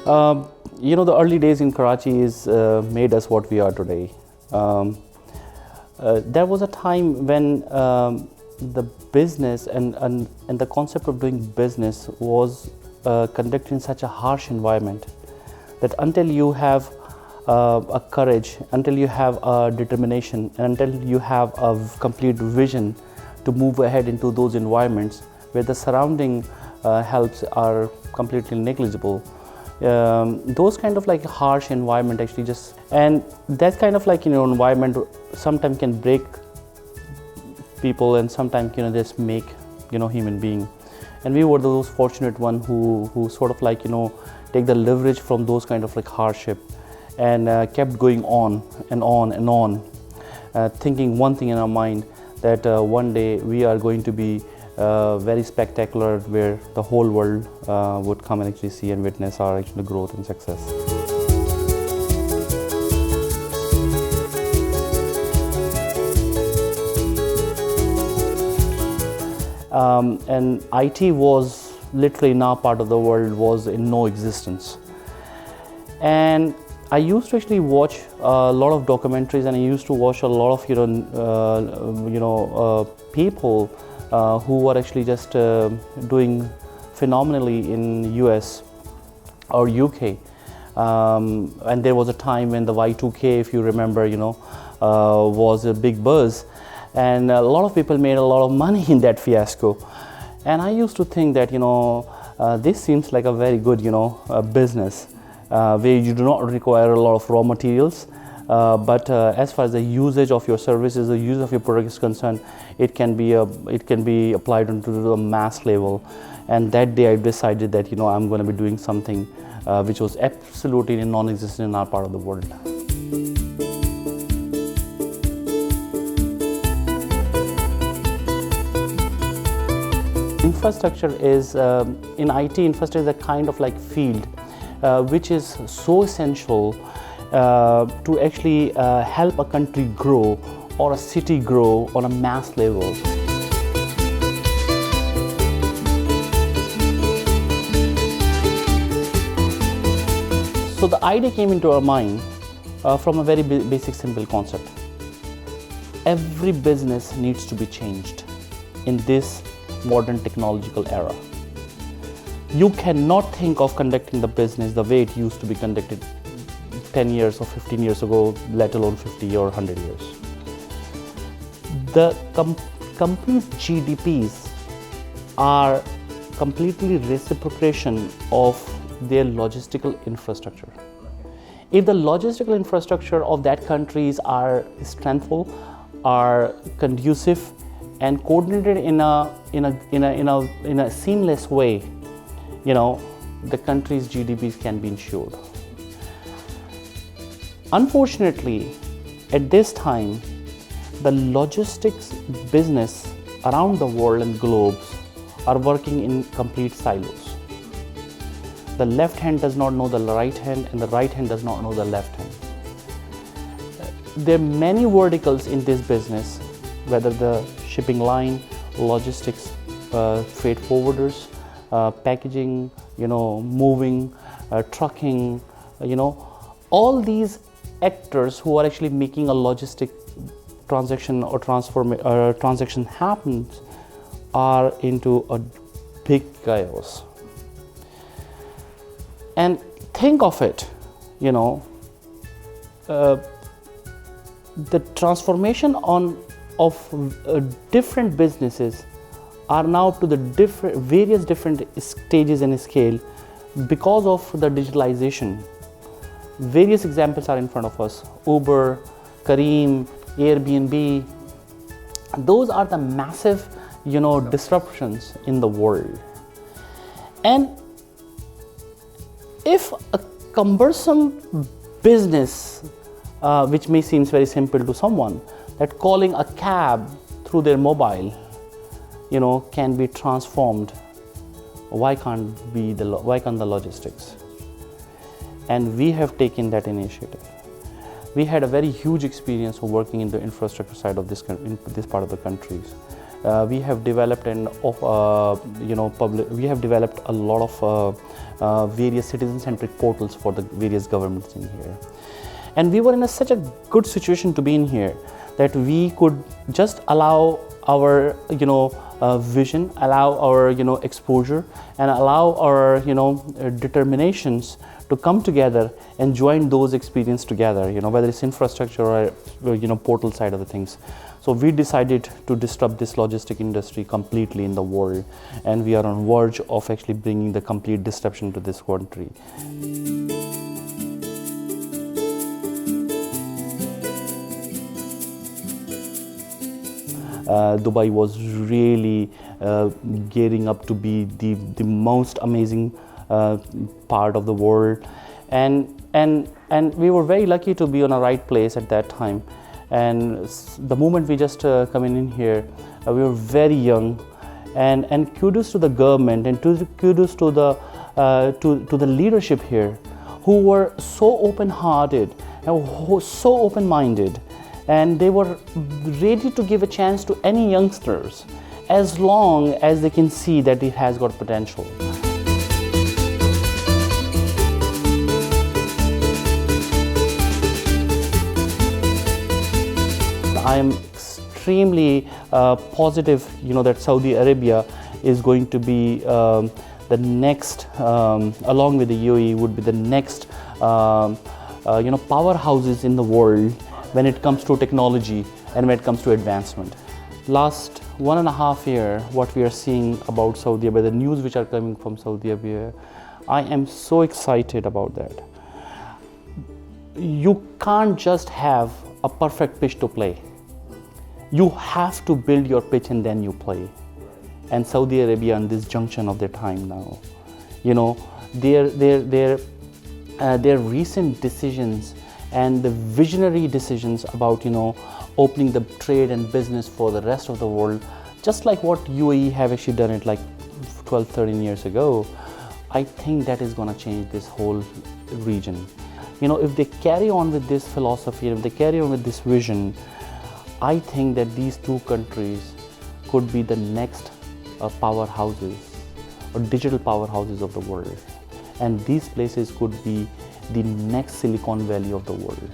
The early days in Karachi is made us what we are today. There was a time when the business and the concept of doing business was conducted in such a harsh environment that until you have a courage, until you have a determination, and until you have a complete vision to move ahead into those environments where the surrounding helps are completely negligible, those kind of like harsh environment actually and that kind of like environment sometimes can break people and sometimes just make human being. And we were those fortunate one who sort of like take the leverage from those kind of like hardship and kept going on and on and on, thinking one thing in our mind, that one day we are going to be very spectacular, where the whole world would come and actually see and witness our actual growth and success. And IT was literally in our part of the world was in no existence. And I used to actually watch a lot of documentaries, and I used to watch a lot of people who were actually just doing phenomenally in US or UK. And there was a time when the Y2K, if you remember, was a big buzz, and a lot of people made a lot of money in that fiasco. And I used to think that this seems like a very good business where you do not require a lot of raw materials, but as far as the usage of your services, the use of your product is concerned, it can be applied onto the mass level. And that day I decided that I'm going to be doing something which was absolutely non-existent in our part of the world. Infrastructure is in IT. Infrastructure is a kind of like field which is so essential to actually help a country grow or a city grow on a mass level. So the idea came into our mind from a very basic, simple concept. Every business needs to be changed in this modern technological era. You cannot think of conducting the business the way it used to be conducted 10 years or 15 years ago, let alone 50 or 100 years. The company's GDPs are completely reciprocation of their logistical infrastructure. If the logistical infrastructure of that countries are strengthful, are conducive, and coordinated in a seamless way, the country's GDPs can be ensured. Unfortunately, at this time, the logistics business around the world and globes are working in complete silos. The left hand does not know the right hand, and the right hand does not know the left hand. There are many verticals in this business, whether the shipping line, logistics, freight forwarders, packaging, moving, trucking, all these actors who are actually making a logistic transaction or transaction happens are into a big chaos. And think of it, the transformation of different businesses are now to the various different stages and scale because of the digitalization. Various examples are in front of us: Uber, Careem, Airbnb. Those are the massive, disruptions in the world. And if a cumbersome business, which may seem very simple to someone, that calling a cab through their mobile, can be transformed, why can't the logistics? And we have taken that initiative. We had a very huge experience of working in the infrastructure side of this part of the countries, We have developed we have developed a lot of various citizen-centric portals for the various governments in here. And we were in such a good situation to be in here that we could just allow our vision, allow our exposure, and allow our determinations to come together and join those experiences together, whether it's infrastructure or portal side of the things. So we decided to disrupt this logistic industry completely in the world, and we are on verge of actually bringing the complete disruption to this country. Dubai was really gearing up to be the most amazing part of the world, and we were very lucky to be on a right place at that time. And the moment we just coming in here, we were very young, and kudos to the government and kudos to the leadership here, who were so open-hearted and so open-minded, and they were ready to give a chance to any youngsters as long as they can see that it has got potential. I am extremely positive, that Saudi Arabia is going to be the next, along with the UAE, would be the next, powerhouses in the world when it comes to technology and when it comes to advancement. Last 1.5 years, what we are seeing about Saudi Arabia, the news which are coming from Saudi Arabia, I am so excited about that. You can't just have a perfect pitch to play. You have to build your pitch and then you play. And Saudi Arabia, in this junction of their time now, their recent decisions and the visionary decisions about opening the trade and business for the rest of the world, just like what UAE have actually done it like 12-13 years ago, I think that is going to change this whole region. If they carry on with this philosophy, if they carry on with this vision, I think that these two countries could be the next powerhouses or digital powerhouses of the world, and these places could be the next Silicon Valley of the world.